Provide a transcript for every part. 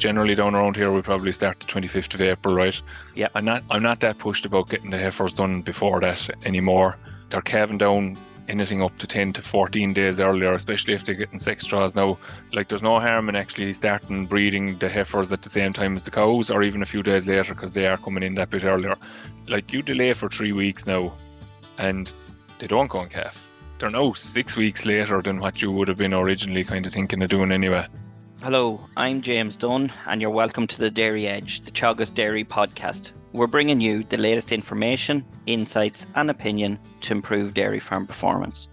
generally down around here we probably start the 25th of April, right? Yeah. I'm not that pushed about getting the heifers done before that anymore. They're calving down anything up to 10 to 14 days earlier, especially if they're getting sex draws now. Like, there's no harm in actually starting breeding the heifers at the same time as the cows, or even a few days later, because they are coming in that bit earlier. Like, you delay for 3 weeks now and they don't go and calf. They're now 6 weeks later than what you would have been originally kind of thinking of doing anyway. Hello, I'm James Dunne, and you're welcome to the Dairy Edge, the Teagasc Dairy podcast. We're bringing you the latest information, insights and opinion to improve dairy farm performance.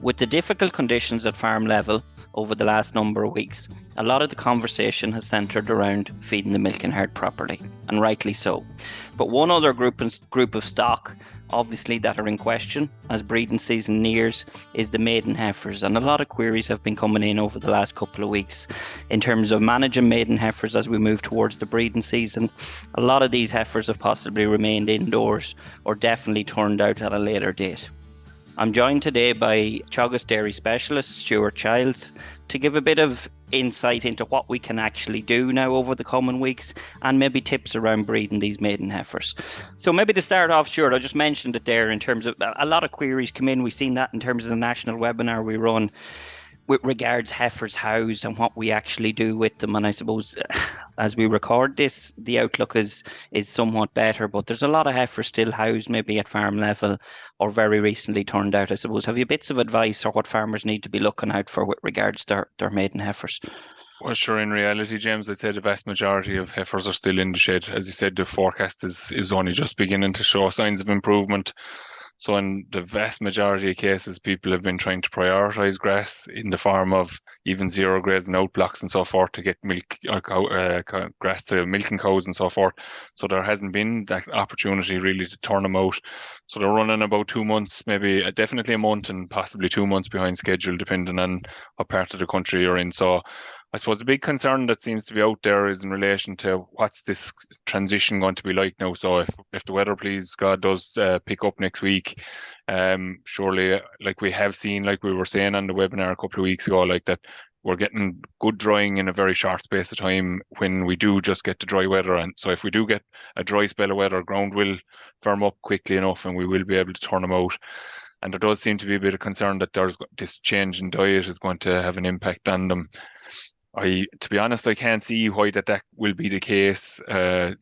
With the difficult conditions at farm level over the last number of weeks, a lot of the conversation has centred around feeding the milking herd properly, and rightly so. But one other group of stock, obviously, that are in question as breeding season nears is the maiden heifers, and a lot of queries have been coming in over the last couple of weeks in terms of managing maiden heifers as we move towards the breeding season. A lot of these heifers have possibly remained indoors or definitely turned out at a later date. I'm joined today by Teagasc Dairy Specialist Stuart Childs to give a bit of insight into what we can actually do now over the coming weeks, and maybe tips around breeding these maiden heifers. So maybe to start off, Stuart, I just mentioned it there in terms of a lot of queries come in. We've seen that in terms of the national webinar we run with regards heifers housed and what we actually do with them. And I suppose as we record this, the outlook is somewhat better, but there's a lot of heifers still housed maybe at farm level or very recently turned out. I suppose, have you bits of advice or what farmers need to be looking out for with regards to their maiden heifers? Well, sure, in reality, James, I'd say the vast majority of heifers are still in the shed. As you said, the forecast is only just beginning to show signs of improvement. So in the vast majority of cases, people have been trying to prioritise grass in the form of even zero grazing outblocks and so forth to get milk grass to milking cows and so forth. So there hasn't been that opportunity really to turn them out. So they're running about 2 months, maybe definitely a month and possibly 2 months behind schedule, depending on what part of the country you're in. So I suppose the big concern that seems to be out there is in relation to what's this transition going to be like now. So if the weather, please God, does pick up next week, surely, like we have seen, like we were saying on the webinar a couple of weeks ago, like that we're getting good drying in a very short space of time when we do just get the dry weather. And so if we do get a dry spell of weather, ground will firm up quickly enough and we will be able to turn them out. And there does seem to be a bit of concern that there's this change in diet is going to have an impact on them. To be honest, I can't see why that will be the case.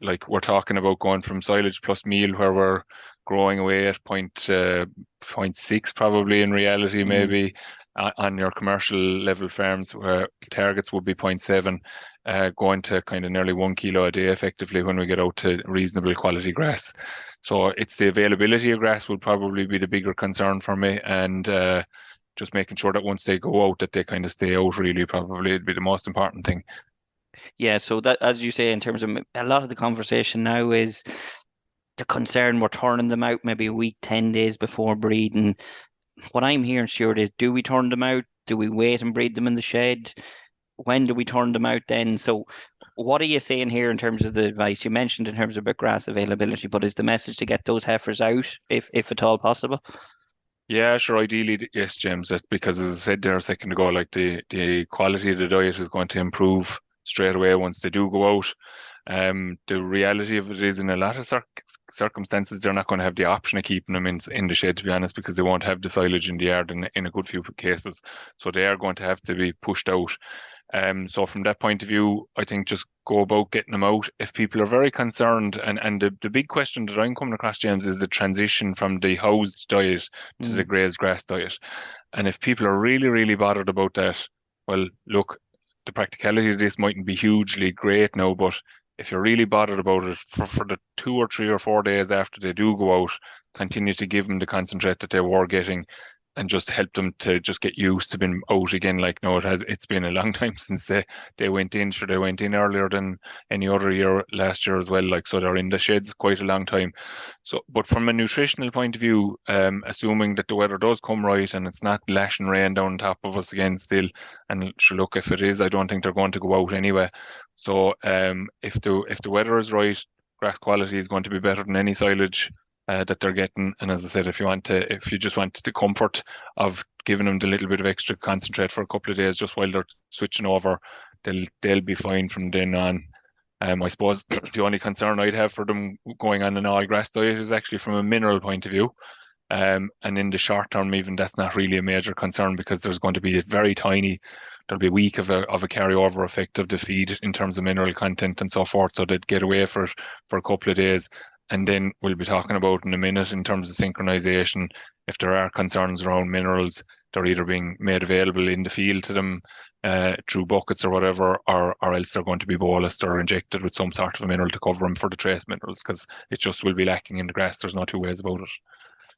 Like we're talking about going from silage plus meal where we're growing away at 0.6 probably in reality, maybe on your commercial level farms where targets would be 0.7, going to kind of nearly 1 kilo a day effectively when we get out to reasonable quality grass. So it's the availability of grass will probably be the bigger concern for me, and just making sure that once they go out that they kind of stay out really probably would be the most important thing. Yeah, so that, as you say, in terms of a lot of the conversation now is the concern we're turning them out maybe a week, 10 days before breeding. What I'm hearing, Stuart, is do we turn them out? Do we wait and breed them in the shed? When do we turn them out then? So what are you saying here in terms of the advice? You mentioned in terms of grass availability, but is the message to get those heifers out if at all possible? Yeah, sure. Ideally, yes, James. That's because, as I said there a second ago, like the quality of the diet is going to improve straight away once they do go out. The reality of it is, in a lot of circumstances, they're not going to have the option of keeping them in the shed, to be honest, because they won't have the silage in the yard in a good few cases. So they are going to have to be pushed out. So from that point of view, I think just go about getting them out. If people are very concerned, and the big question that I'm coming across, James, is the transition from the housed diet to the grazed grass diet. And if people are really, really bothered about that, well, look, the practicality of this mightn't be hugely great now, but if you're really bothered about it, for the 2 or 3 or 4 days after they do go out, continue to give them the concentrate that they were getting and just help them to just get used to being out again. Like, no, it's been a long time since they went in. Sure, they went in earlier than any other year last year as well. Like, so they're in the sheds quite a long time. So, but from a nutritional point of view, assuming that the weather does come right and it's not lashing rain down on top of us again still, and sure, look, if it is, I don't think they're going to go out anyway. So, if the weather is right, grass quality is going to be better than any silage that they're getting. And as I said, if you just want the comfort of giving them the little bit of extra concentrate for a couple of days just while they're switching over, they'll be fine from then on. I suppose the only concern I'd have for them going on an all grass diet is actually from a mineral point of view. And in the short term, even that's not really a major concern because there's going to be a very tiny, there'll be a week of a carryover effect of the feed in terms of mineral content and so forth. So they'd get away for a couple of days. And then we'll be talking about in a minute in terms of synchronization. If there are concerns around minerals, they're either being made available in the field to them through buckets or whatever, or else they're going to be bolused or injected with some sort of a mineral to cover them for the trace minerals because it just will be lacking in the grass. There's no two ways about it.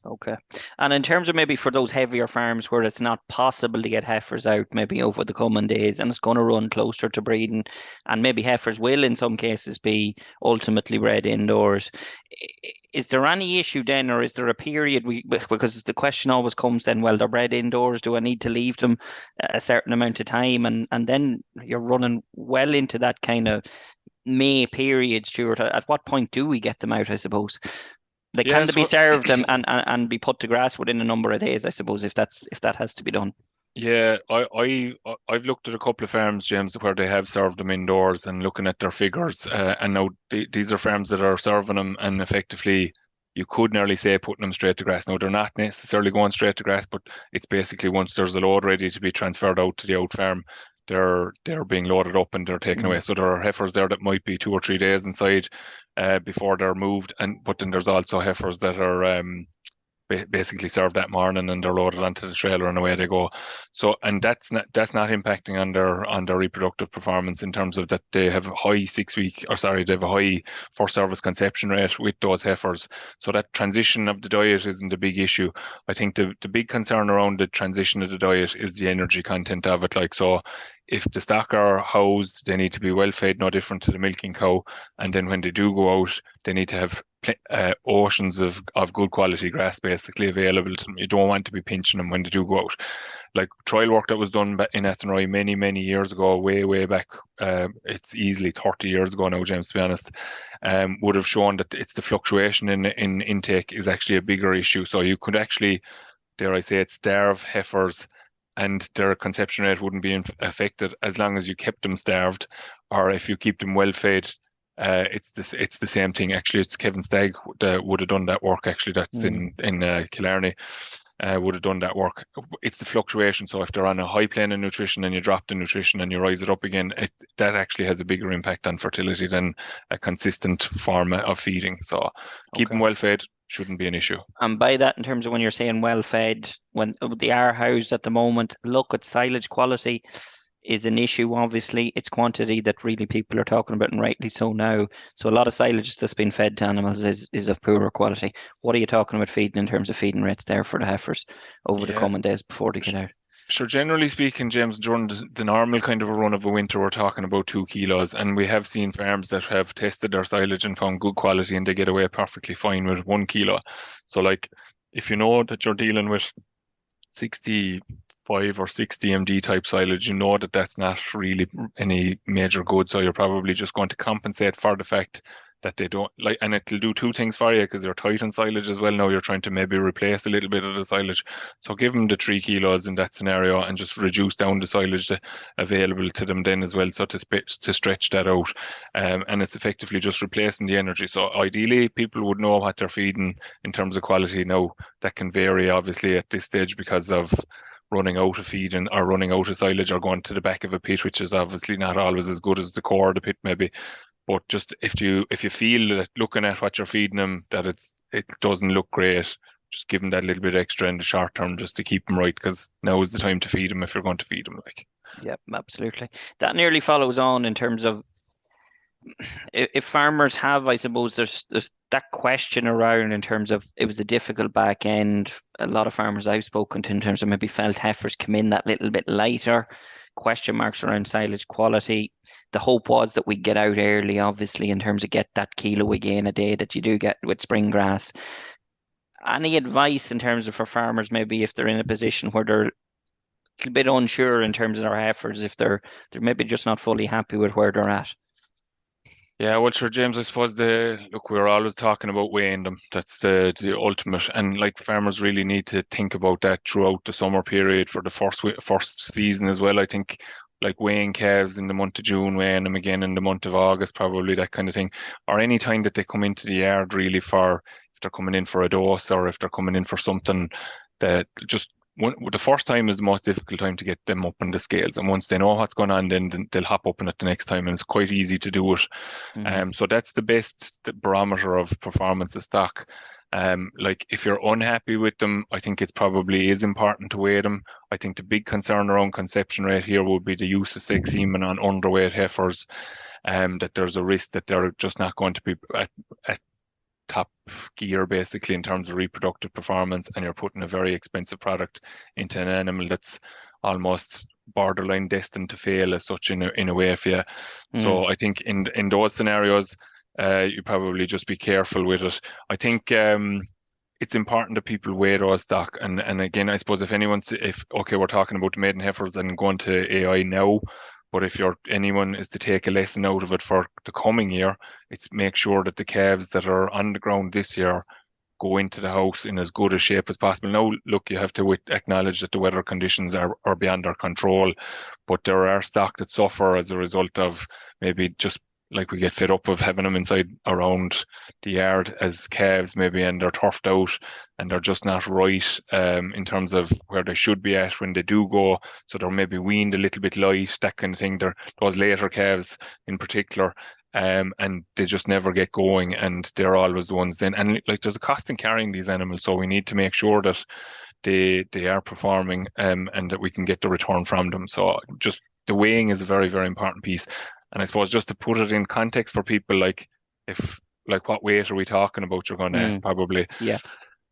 Okay. And in terms of maybe for those heavier farms where it's not possible to get heifers out maybe over the coming days and it's going to run closer to breeding, and maybe heifers will in some cases be ultimately bred indoors, is there any issue then, or is there a period because the question always comes then, well, they're bred indoors, do I need to leave them a certain amount of time? And then you're running well into that kind of May period, Stuart. At what point do we get them out, I suppose? Like, Yeah, can they be so served and be put to grass within a number of days, I suppose, if that has to be done? yeah, I've looked at a couple of farms, James, where they have served them indoors and looking at their figures. And now these are farms that are serving them, and effectively, you could nearly say putting them straight to grass. Now they're not necessarily going straight to grass, but it's basically once there's a load ready to be transferred out to the out farm, they're being loaded up and they're taken away. So there are heifers there that might be 2 or 3 days inside before they're moved, but then there's also heifers that are basically served that morning and they're loaded onto the trailer and away they go. So, and that's not impacting on their reproductive performance in terms of that they have a high they have a high first service conception rate with those heifers. So that transition of the diet isn't a big issue. I think the big concern around the transition of the diet is the energy content of it. Like, so if the stock are housed, they need to be well fed, no different to the milking cow. And then when they do go out, they need to have oceans of good quality grass basically available to them. You don't want to be pinching them when they do go out. Like trial work that was done in Athenry many years ago, way back, it's easily 30 years ago now, James, to be honest, would have shown that it's the fluctuation in intake is actually a bigger issue. So you could actually, dare I say it, starve heifers and their conception rate wouldn't be affected as long as you kept them starved, or if you keep them well fed. It's the same thing. Actually, it's Kevin Stagg that would have done that work. Actually, that's in Killarney. Would have done that work. It's the fluctuation. So if they're on a high plane of nutrition and you drop the nutrition and you rise it up again, that actually has a bigger impact on fertility than a consistent form of feeding. So keep them well fed shouldn't be an issue. And by that, in terms of when you're saying well fed, when they are housed at the moment, look at silage quality is an issue. Obviously, it's quantity that really people are talking about, and rightly so now. So a lot of silage that's been fed to animals is of poorer quality. What are you talking about feeding in terms of feeding rates there for the heifers over the coming days before they get out? Sure, generally speaking, James, during the normal kind of a run of a winter, we're talking about 2 kilos. And we have seen farms that have tested their silage and found good quality and they get away perfectly fine with 1 kilo. So like, if you know that you're dealing with 65 or 60 MD type silage, you know that that's not really any major good. So you're probably just going to compensate for the fact that they don't like, and it'll do two things for you because you're tight on silage as well. Now you're trying to maybe replace a little bit of the silage. So give them the 3 kilos in that scenario and just reduce down the silage available to them then as well. So to stretch that out. And it's effectively just replacing the energy. So ideally people would know what they're feeding in terms of quality. Now that can vary obviously at this stage because of running out of feed or running out of silage or going to the back of a pit, which is obviously not always as good as the core of the pit maybe. But just if you feel that looking at what you're feeding them that it doesn't look great, just give them that little bit extra in the short term just to keep them right, because now is the time to feed them if you're going to feed them. Like, yep, absolutely. That nearly follows on in terms of if farmers have, I suppose there's that question around in terms of it was a difficult back end. A lot of farmers I've spoken to in terms of maybe felt heifers come in that little bit lighter. Question marks around silage quality. The hope was that we get out early, obviously, in terms of get that kilo again a day that you do get with spring grass. Any advice in terms of for farmers, maybe if they're in a position where they're a bit unsure in terms of their heifers, if they're maybe just not fully happy with where they're at? yeah, well, sure, James, I suppose we're always talking about weighing them. That's the ultimate. And like farmers really need to think about that throughout the summer period for the first season as well. I think like weighing calves in the month of June, weighing them again in the month of August, probably that kind of thing, or any time that they come into the yard really for if they're coming in for a dose or if they're coming in for something that just the first time is the most difficult time to get them up on the scales, and once they know what's going on, then they'll hop up on it the next time, and it's quite easy to do it. So that's the best barometer of performance of stock. Like if you're unhappy with them, I think it's probably is important to weigh them. I think the big concern around conception rate here would be the use of sex semen on underweight heifers, that there's a risk that they're just not going to be at top gear basically in terms of reproductive performance, and you're putting a very expensive product into an animal that's almost borderline destined to fail as such in a way for you. So I think in those scenarios, you probably just be careful with it. I think it's important that people weigh those stock, and again, I suppose if we're talking about the maiden heifers and going to AI now, but if anyone is to take a lesson out of it for the coming year, it's make sure that the calves that are on the ground this year go into the house in as good a shape as possible. Now, look, you have to acknowledge that the weather conditions are beyond our control, but there are stock that suffer as a result of maybe just like we get fed up of having them inside around the yard as calves maybe, and they're turfed out and they're just not right in terms of where they should be at when they do go. So they're maybe weaned a little bit light, that kind of thing. They're those later calves in particular. And they just never get going, and they're always the ones then. And like there's a cost in carrying these animals, so we need to make sure that they are performing and that we can get the return from them. So just the weighing is a very, very important piece. And I suppose just to put it in context for people, like what weight are we talking about? You're going to ask probably. Yeah.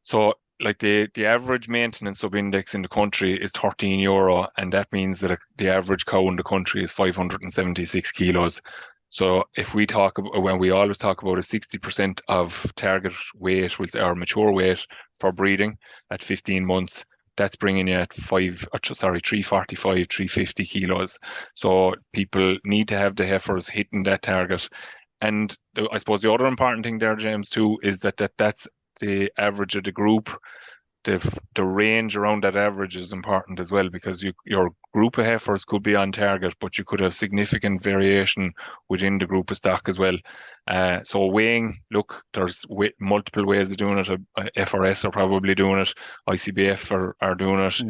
So like the average maintenance sub-index in the country is €13, and that means that the average cow in the country is 576 kilos. So if we when we always talk about a 60% of target weight, which our mature weight for breeding at 15 months, that's bringing you at 345, 350 kilos. So people need to have the heifers hitting that target. And I suppose the other important thing there, James, too, is that's the average of the group. The range around that average is important as well, because your group of heifers could be on target, but you could have significant variation within the group of stock as well. So weighing, look, there's multiple ways of doing it. FRS are probably doing it. ICBF are doing it.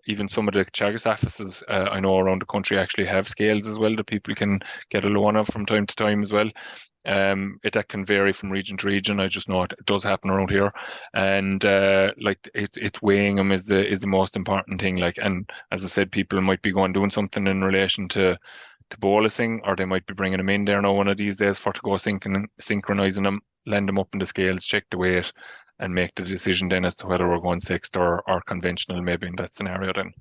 Even some of the Teagasc offices I know around the country actually have scales as well that people can get a loan of from time to time as well. That can vary from region to region. I just know it does happen around here, and it's weighing them is the most important thing. Like, and as I said, people might be going doing something in relation to bolusing, or they might be bringing them in there now one of these days for to go synchronizing them, land them up in the scales, check the weight, and make the decision then as to whether we're going sixth or conventional maybe in that scenario then.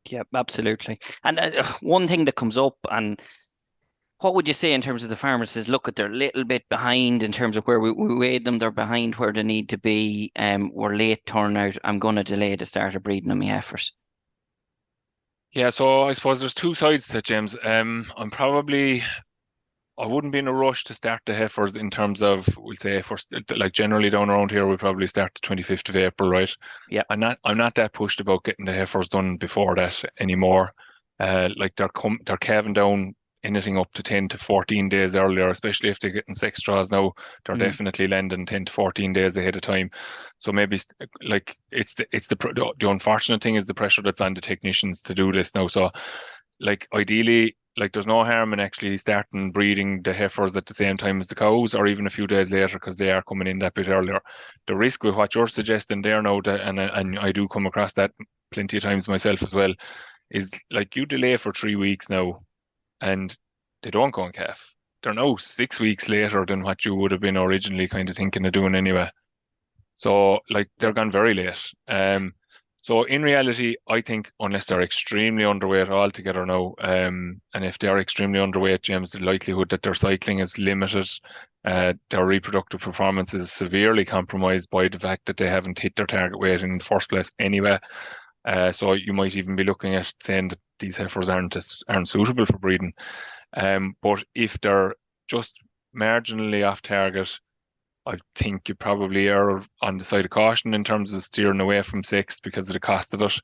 Yeah, absolutely. And one thing that comes up, and what would you say in terms of the farmers is, look, they're a little bit behind in terms of where we weighed them. They're behind where they need to be. We're late turnout. I'm going to delay the start of breeding on my heifers. Yeah, so I suppose there's two sides to it, James. I wouldn't be in a rush to start the heifers in terms of, we'll say, like generally down around here, we probably start the 25th of April, right? Yeah. I'm not that pushed about getting the heifers done before that anymore. Like they're calving down anything up to 10 to 14 days earlier, especially if they're getting sex draws now. They're definitely landing 10 to 14 days ahead of time. So maybe like the unfortunate thing is the pressure that's on the technicians to do this now. So like ideally, like there's no harm in actually starting breeding the heifers at the same time as the cows, or even a few days later, because they are coming in that bit earlier. The risk with what you're suggesting there now, and I do come across that plenty of times myself as well, is like you delay for 3 weeks now, and they don't go on calf. They're now 6 weeks later than what you would have been originally kind of thinking of doing anyway. So like they're gone very late. So in reality, I think unless they're extremely underweight altogether now, and if they are extremely underweight, James, the likelihood that their cycling is limited, their reproductive performance is severely compromised by the fact that they haven't hit their target weight in the first place anyway. So you might even be looking at saying that these heifers aren't suitable for breeding. But if they're just marginally off target, I think you probably are on the side of caution in terms of steering away from sixth because of the cost of it.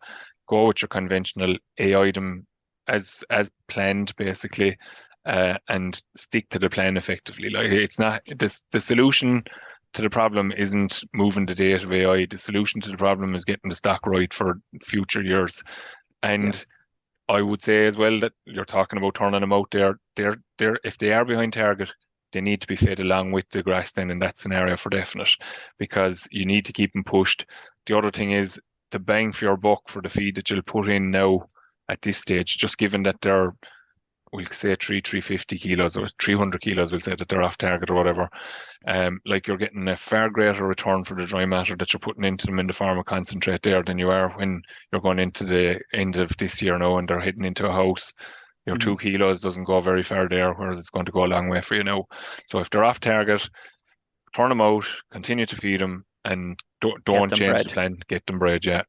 Go with your conventional AI them as planned, basically, and stick to the plan effectively. Like, it's not the solution to the problem isn't moving the date of AI. The solution to the problem is getting the stock right for future years. Yeah. And I would say as well that you're talking about turning them out there. They're if they are behind target, they need to be fed along with the grass then in that scenario for definite, because you need to keep them pushed. The other thing is the bang for your buck for the feed that you'll put in now at this stage, just given that they're, we'll say 350 kilos or 300 kilos, we'll say that they're off target or whatever. Like, you're getting a far greater return for the dry matter that you're putting into them in the form of concentrate there than you are when you're going into the end of this year now and they're heading into a house. Your 2 kilos doesn't go very far there, whereas it's going to go a long way for you now. So if they're off target, turn them out, continue to feed them, and don't change the plan. Get them bred, yeah.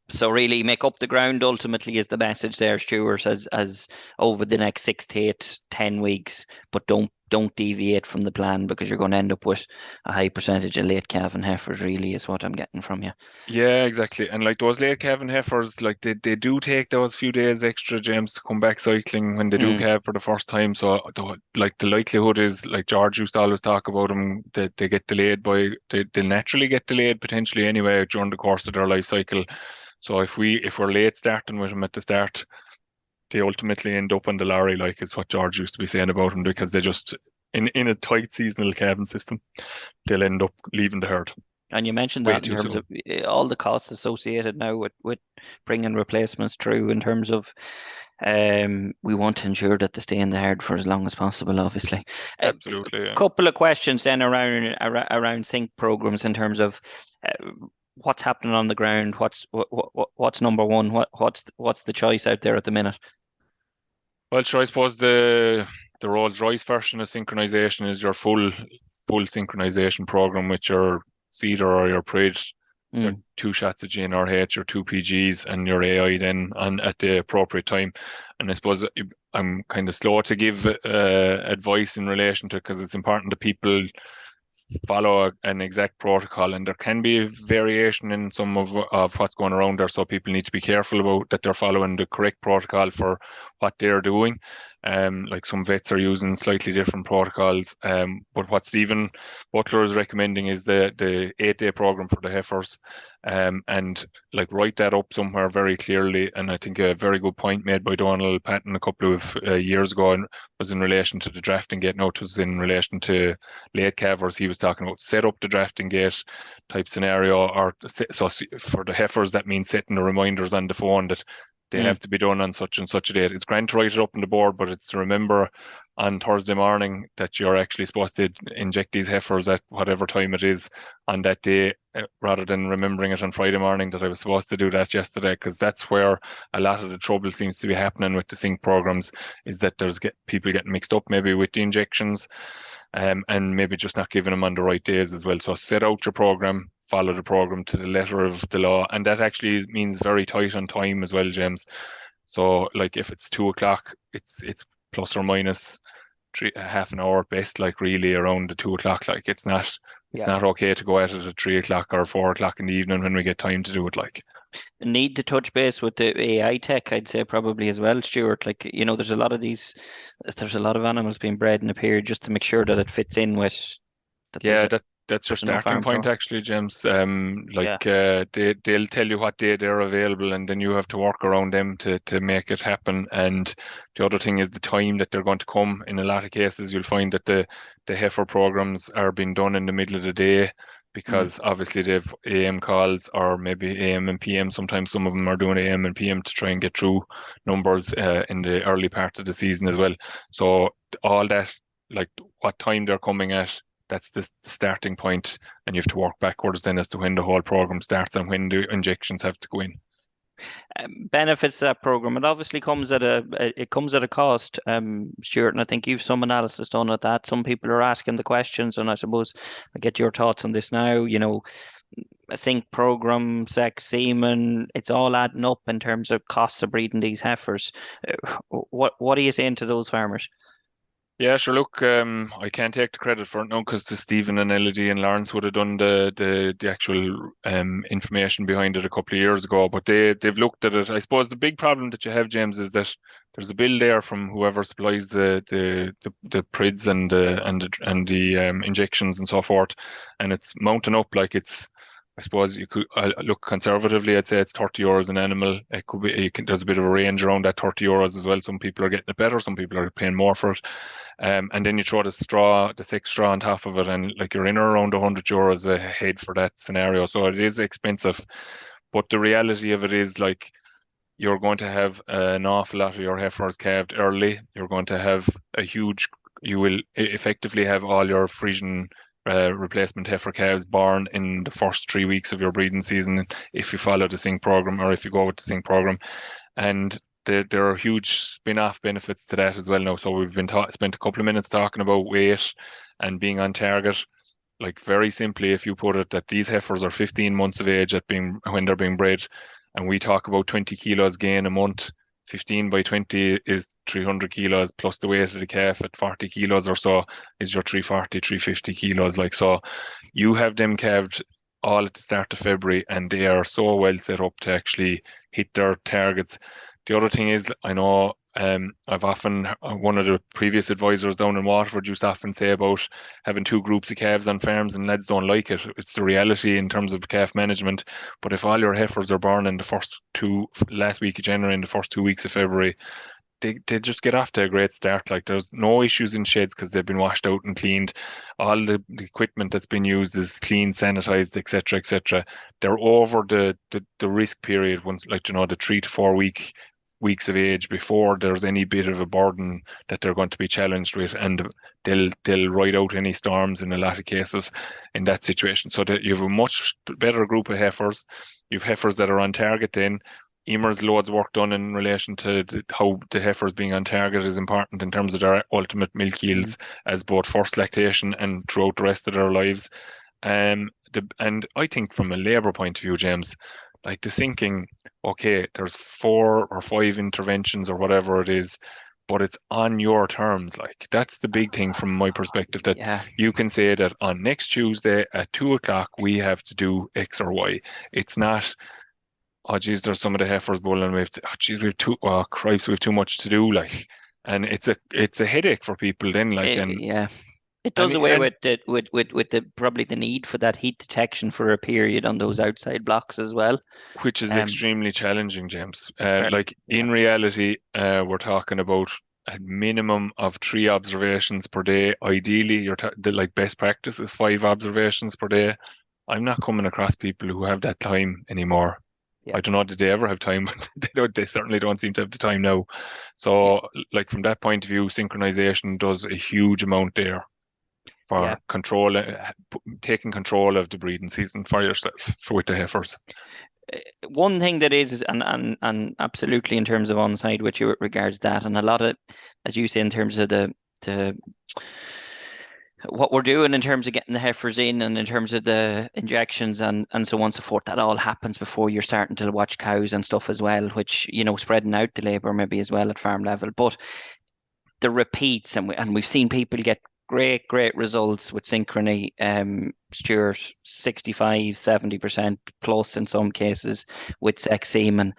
So really make up the ground ultimately is the message there, Stuart, as over the next 6 to 10 weeks, but don't deviate from the plan, because you're going to end up with a high percentage of late calf and heifers, really, is what I'm getting from you. Yeah, exactly. And like those late calving heifers, like they do take those few days extra, James, to come back cycling when they do calve for the first time. So like the likelihood is, like George used to always talk about them, that they get delayed they'll naturally get delayed potentially anyway during the course of their life cycle. So if we're late starting with them at the start, they ultimately end up on the lorry, like is what George used to be saying about them, because they just in a tight seasonal calving system, they'll end up leaving the herd. And you mentioned that in terms of all the costs associated now with bringing replacements through, in terms of we want to ensure that they stay in the herd for as long as possible, obviously. Absolutely. A couple of questions then around sync programs, in terms of what's happening on the ground, what's number one, what's the choice out there at the minute? Well, sure, I suppose the Rolls-Royce version of synchronization is your full synchronization program with your seeder or your PRID, your 2 shots of GnRH, your 2 PGs, and your AI then on at the appropriate time. And I suppose I'm kind of slow to give advice in relation to it, because it's important that people follow an exact protocol, and there can be a variation in some of what's going around there, so people need to be careful about that they're following the correct protocol for what they're doing. Like some vets are using slightly different protocols, but what Stephen Butler is recommending is the 8-day program for the heifers, and like write that up somewhere very clearly. And I think a very good point made by Donald Patton a couple of years ago was in relation to the drafting gate. No, it was in relation to late calvers. He was talking about set up the drafting gate type scenario, or so for the heifers that means setting the reminders on the phone that they have to be done on such and such a date. It's grand to write it up on the board, but it's to remember on Thursday morning that you're actually supposed to inject these heifers at whatever time it is on that day, rather than remembering it on Friday morning that I was supposed to do that yesterday, because that's where a lot of the trouble seems to be happening with the sync programs, is that there's people getting mixed up maybe with the injections, and maybe just not giving them on the right days as well. So set out your program, follow the program to the letter of the law, and that actually means very tight on time as well, James. So like if it's 2 o'clock, it's plus or minus half an hour at best, like really around the 2 o'clock. Like it's not okay to go at it at 3 o'clock or 4 o'clock in the evening when we get time to do it. Like, need to touch base with the AI tech, I'd say, probably as well, Stuart. Like, there's a lot of animals being bred in a period, just to make sure that it fits in with that. That's your starting point, actually, James. They'll tell you what day they're available, and then you have to work around them to make it happen. And the other thing is the time that they're going to come. In a lot of cases, you'll find that the heifer programs are being done in the middle of the day, because obviously they've AM calls, or maybe AM and PM. Sometimes some of them are doing AM and PM to try and get through numbers in the early part of the season as well. So all that, like what time they're coming at, that's the starting point, and you have to work backwards then as to when the whole program starts and when the injections have to go in. Benefits of that program, it obviously comes at a cost, Stuart, and I think you've some analysis done at that. Some people are asking the questions, and I suppose I get your thoughts on this now. A sync program, sex, semen, it's all adding up in terms of costs of breeding these heifers. What are you saying to those farmers? Yeah, sure. Look, I can't take the credit for it now, because the Stephen and Elodie and Lawrence would have done the actual information behind it a couple of years ago. But they've looked at it. I suppose the big problem that you have, James, is that there's a bill there from whoever supplies the prids and the injections and so forth, and it's mounting up like it's. I suppose you could look conservatively. I'd say it's €30 an animal. It could be. There's a bit of a range around that €30 as well. Some people are getting it better. Some people are paying more for it. And then you throw the six straw on top of it, and like you're in or around €100 a head for that scenario. So it is expensive, but the reality of it is like you're going to have an awful lot of your heifers calved early. You're going to have you will effectively have all your Frisian replacement heifer calves born in the first 3 weeks of your breeding season if you follow the sync program or if you go with the sync program. And there are huge spin-off benefits to that as well now. So we've spent a couple of minutes talking about weight and being on target. Like very simply, if you put it that these heifers are 15 months of age when they're being bred, and we talk about 20 kilos gain a month, 15 by 20 is 300 kilos plus the weight of the calf at 40 kilos or so is your 340, 350 kilos. Like, so you have them calved all at the start of February and they are so well set up to actually hit their targets. The other thing is, I know I've often, one of the previous advisors down in Waterford used to often say about having two groups of calves on farms and lads don't like it. It's the reality in terms of calf management. But if all your heifers are born in last week of January and the first 2 weeks of February, they just get off to a great start. Like there's no issues in sheds because they've been washed out and cleaned. All the equipment that's been used is clean, sanitized, etc., etc. They're over the risk period once, like the 3 to 4 weeks of age before there's any bit of a burden that they're going to be challenged with, and they'll ride out any storms in a lot of cases in that situation. So that you have a much better group of heifers. You've heifers that are on target then. Emer's loads of work done in relation to how the heifers being on target is important in terms of their ultimate milk yields as both first lactation and throughout the rest of their lives. And I think from a labour point of view, James, like the sinking, okay, there's 4 or 5 interventions or whatever it is, but it's on your terms. Like that's the big thing from my perspective, that you can say that on next Tuesday at 2 o'clock we have to do X or Y. It's not, oh geez, there's some of the heifers bulling. We have too much to do. Like, and it's a headache for people then. Like, it does away with the probably the need for that heat detection for a period on those outside blocks as well, which is extremely challenging, James. In reality, we're talking about a minimum of 3 observations per day. Ideally, like best practice is 5 observations per day. I'm not coming across people who have that time anymore. I don't know, did they ever have time? They certainly don't seem to have the time now. So, like from that point of view, synchronization does a huge amount there for taking control of the breeding season for yourself, with the heifers. One thing that is, and absolutely in terms of on side with you with regards to that, and a lot of, as you say, in terms of the what we're doing in terms of getting the heifers in and in terms of the injections and so on and so forth, that all happens before you're starting to watch cows and stuff as well, which, spreading out the labour maybe as well at farm level. But the repeats, and we've seen people get great results with synchrony, Stuart, 65-70% plus in some cases with sex semen.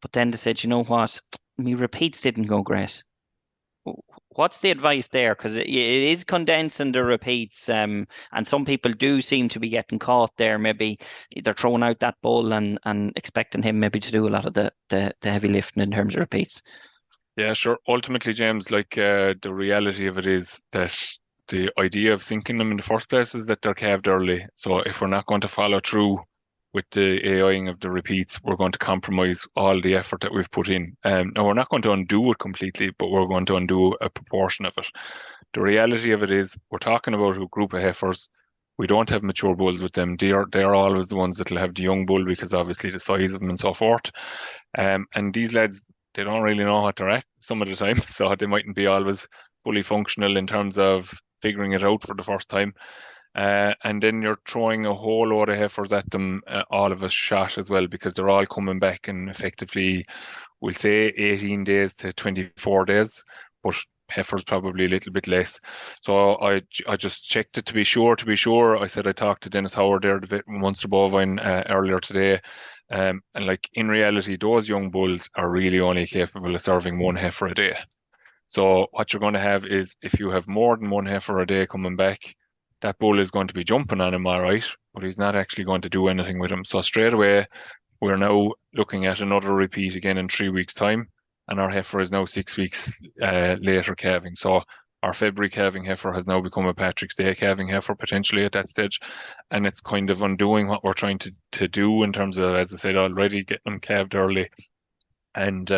But then they said, you know what, my repeats didn't go great. What's the advice there? Because it is condensing the repeats, and some people do seem to be getting caught there. Maybe they're throwing out that bull and expecting him maybe to do a lot of the heavy lifting in terms of repeats. Yeah, sure. Ultimately, James, like the reality of it is that the idea of sinking them in the first place is that they're calved early. So if we're not going to follow through with the AIing of the repeats, we're going to compromise all the effort that we've put in. Now, we're not going to undo it completely, but we're going to undo a proportion of it. The reality of it is we're talking about a group of heifers. We don't have mature bulls with them. They're always the ones that will have the young bull because obviously the size of them and so forth. And these lads, they don't really know what they're at some of the time, so they mightn't be always fully functional in terms of figuring it out for the first time. And then you're throwing a whole load of heifers at them, all of a shot as well, because they're all coming back in effectively, we'll say 18 days to 24 days, but heifers probably a little bit less. So I just checked it to be sure. I said I talked to Dennis Howard there, the vet Munster Bovine, earlier today, And like in reality, those young bulls are really only capable of serving one heifer a day. So what you're going to have is if you have more than one heifer a day coming back, that bull is going to be jumping on him, all right, but he's not actually going to do anything with him. So straight away, we're now looking at another repeat again in 3 weeks' time, and our heifer is now 6 weeks later calving. So our February calving heifer has now become a Patrick's Day calving heifer potentially at that stage, and it's kind of undoing what we're trying to do in terms of, as I said already, getting them calved early and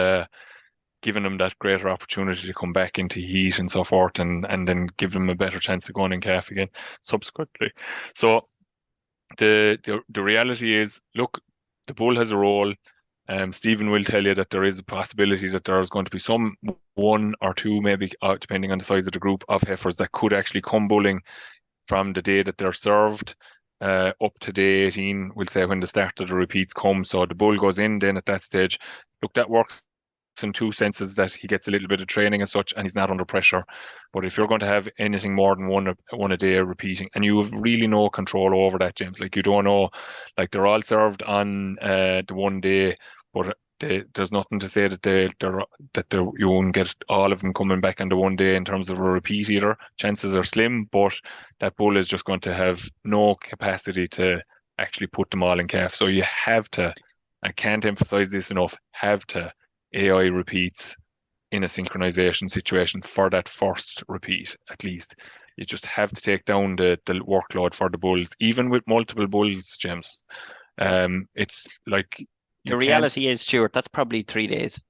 giving them that greater opportunity to come back into heat and so forth, and then give them a better chance of going in calf again subsequently. So the reality is, look, the bull has a role. Stephen will tell you that there is a possibility that there's going to be some one or two, maybe depending on the size of the group of heifers, that could actually come bulling from the day that they're served up to day 18, we'll say, when the start of the repeats come. So the bull goes in then at that stage. Look, that works in two senses, that he gets a little bit of training and such, and he's not under pressure. But if you're going to have anything more than one a day repeating, and you have really no control over that, James, like you don't know, like they're all served on the one day, but there's nothing to say that you won't get all of them coming back on the one day in terms of a repeat either. Chances are slim, but that bull is just going to have no capacity to actually put them all in calf. So you have to, I can't emphasize this enough, have to AI repeats in a synchronization situation for that first repeat, at least. You just have to take down the workload for the bulls, even with multiple bulls, James. It's like The reality is, Stuart, that's probably 3 days.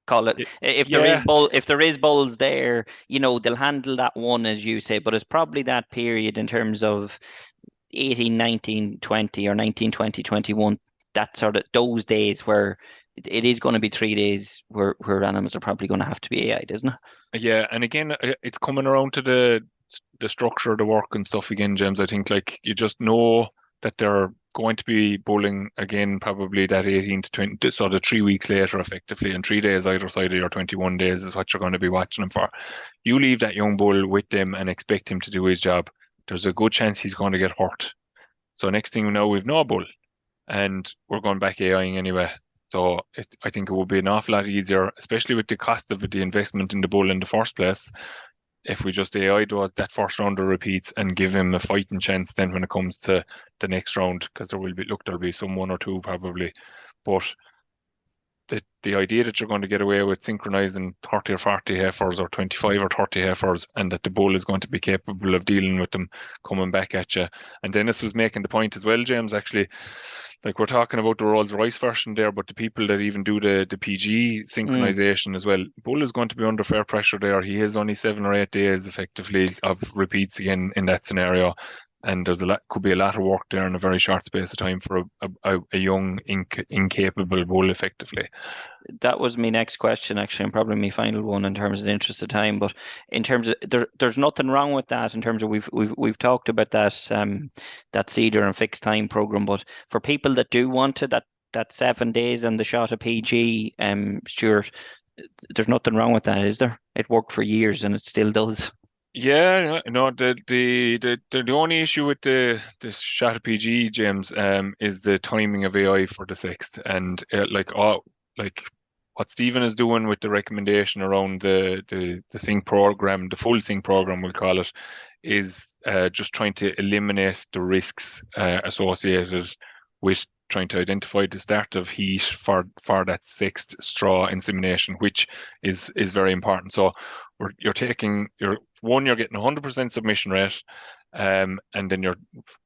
Call it. If there is yeah. if there is bulls there, they'll handle that one, as you say, but it's probably that period in terms of 18, 19, 20, or 19, 20, 21, that sort of those days where it is going to be 3 days where animals are probably going to have to be AI'd, isn't it? Yeah, and again, it's coming around to the structure of the work and stuff again, James. I think like you just know that they're going to be bulling again, probably that 18 to 20, so the 3 weeks later, effectively, and 3 days either side of your 21 days is what you're going to be watching them for. You leave that young bull with them and expect him to do his job, there's a good chance he's going to get hurt. So next thing we know, we've no bull, and we're going back AIing anyway. So I think it would be an awful lot easier, especially with the cost of the investment in the bull in the first place, if we just AI that first round of repeats and give him a fighting chance then when it comes to the next round, because there'll be some one or two probably. But the idea that you're going to get away with synchronizing 30 or 40 heifers or 25 or 30 heifers, and that the bull is going to be capable of dealing with them coming back at you. And Dennis was making the point as well, James, actually, like we're talking about the Rolls-Royce version there, but the people that even do the PG synchronization as well, bull is going to be under fair pressure there. He has only 7 or 8 days effectively of repeats again in that scenario. And could be a lot of work there in a very short space of time for a young, incapable bull, effectively. That was my next question, actually, and probably my final one in terms of the interest of time. But in terms of there's nothing wrong with that. In terms of we've talked about that that cedar and fixed time program. But for people that do want it, that 7 days and the shot of PG, Stuart, there's nothing wrong with that, is there? It worked for years and it still does. Yeah, no, the only issue with the shot of PG, James, is the timing of AI for the sixth, and like what Stephen is doing with the recommendation around the sync program, the full sync program, we'll call it, is just trying to eliminate the risks associated with trying to identify the start of heat for that sixth straw insemination, which is very important. So you're getting 100% submission rate, and then you're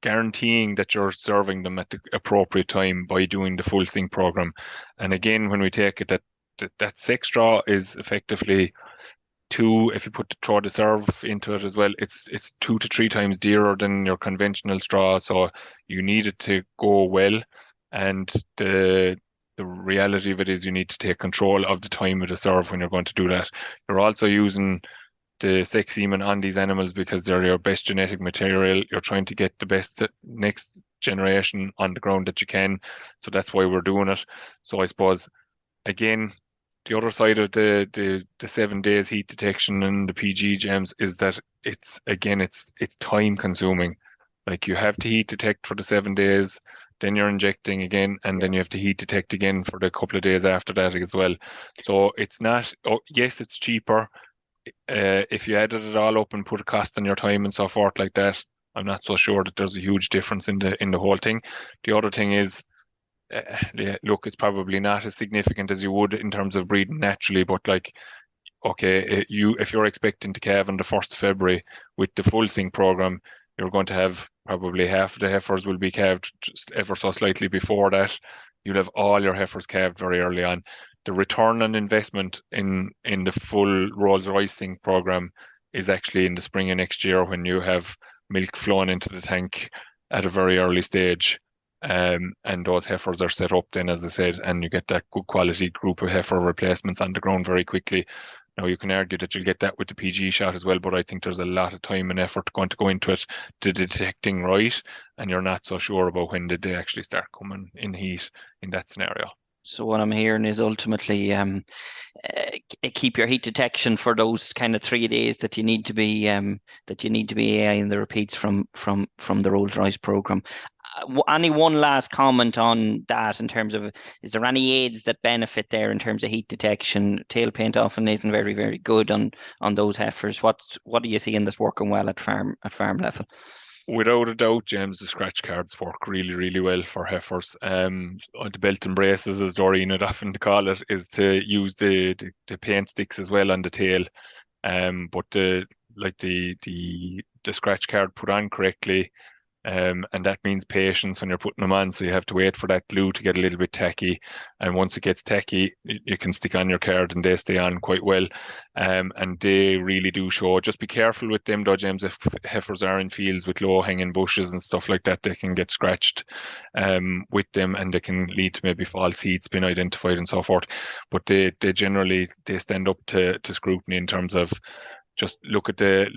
guaranteeing that you're serving them at the appropriate time by doing the full sync program. And again, when we take it that six straw is effectively two, if you throw the serve into it as well, it's 2 to 3 times dearer than your conventional straw. So you need it to go well, and the reality of it is you need to take control of the time of the serve when you're going to do that. You're also using the sex semen on these animals because they're your best genetic material. You're trying to get the best next generation on the ground that you can. So that's why we're doing it. So I suppose, again, the other side of the 7 days heat detection and the PG, James, is that it's time consuming. Like you have to heat detect for the 7 days. then you're injecting again, and then you have to heat detect again for the couple of days after that as well. So it's not, yes, it's cheaper. If you added it all up and put a cost on your time and so forth like that, I'm not so sure that there's a huge difference in the whole thing. The other thing is, look, it's probably not as significant as you would in terms of breeding naturally, but like, okay, if you're expecting to calve on the 1st of February with the full sync program, you're going to have probably half of the heifers will be calved just ever so slightly before that. You'll have all your heifers calved very early on. The return on investment in the full Rolls-Royce sync program is actually in the spring of next year when you have milk flowing into the tank at a very early stage. And those heifers are set up then, as I said, and you get that good quality group of heifer replacements on the ground very quickly. Now, you can argue that you'll get that with the PG shot as well, but I think there's a lot of time and effort going to go into it to detecting right, and you're not so sure about when did they actually start coming in heat in that scenario. So what I'm hearing is ultimately keep your heat detection for those kind of 3 days that you need to be AI in the repeats from the Rolls-Royce program. Any one last comment on that in terms of, is there any aids that benefit there in terms of heat detection? Tail paint often isn't very, very good on those heifers. What do you see in this working well at farm level? Without a doubt, James, the scratch cards work really, really well for heifers. The belt and braces, as Doreen would often call it, is to use the paint sticks as well on the tail. But the scratch card put on correctly, and that means patience when you're putting them on. So you have to wait for that glue to get a little bit tacky. And once it gets tacky, you can stick on your card and they stay on quite well. And they really do show. Just be careful with them though, James. If heifers are in fields with low hanging bushes and stuff like that, they can get scratched with them, and they can lead to maybe false heats being identified and so forth. But they generally stand up to scrutiny in terms of, just look at they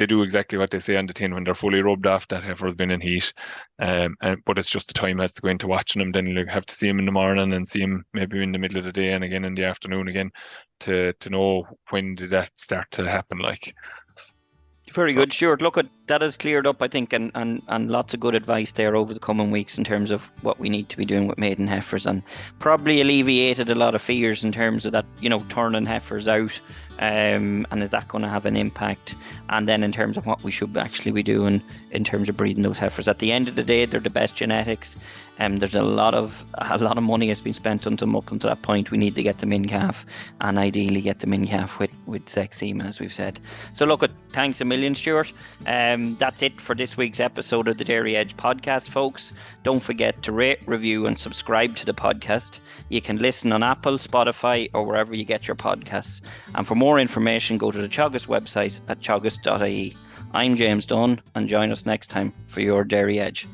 do exactly what they say on the tin. When they're fully rubbed off, that heifer has been in heat. But it's just the time has to go into watching them. Then you have to see them in the morning and see them maybe in the middle of the day and again in the afternoon again to know when did that start to happen. Like, very good, Stuart. Look, that has cleared up, I think, and lots of good advice there over the coming weeks in terms of what we need to be doing with maiden heifers, and probably alleviated a lot of fears in terms of that, turning heifers out. And is that going to have an impact? And then in terms of what we should actually be doing in terms of breeding those heifers. At the end of the day, they're the best genetics. There's a lot of money has been spent on them up until that point. We need to get them in calf, and ideally get them in calf with sex semen, as we've said. So look, thanks a million, Stuart. That's it for this week's episode of the Dairy Edge podcast, folks. Don't forget to rate, review, and subscribe to the podcast. You can listen on Apple, Spotify, or wherever you get your podcasts. And for more information, go to the Teagasc website at teagasc.ie. I'm James Dunne, and join us next time for your Dairy Edge.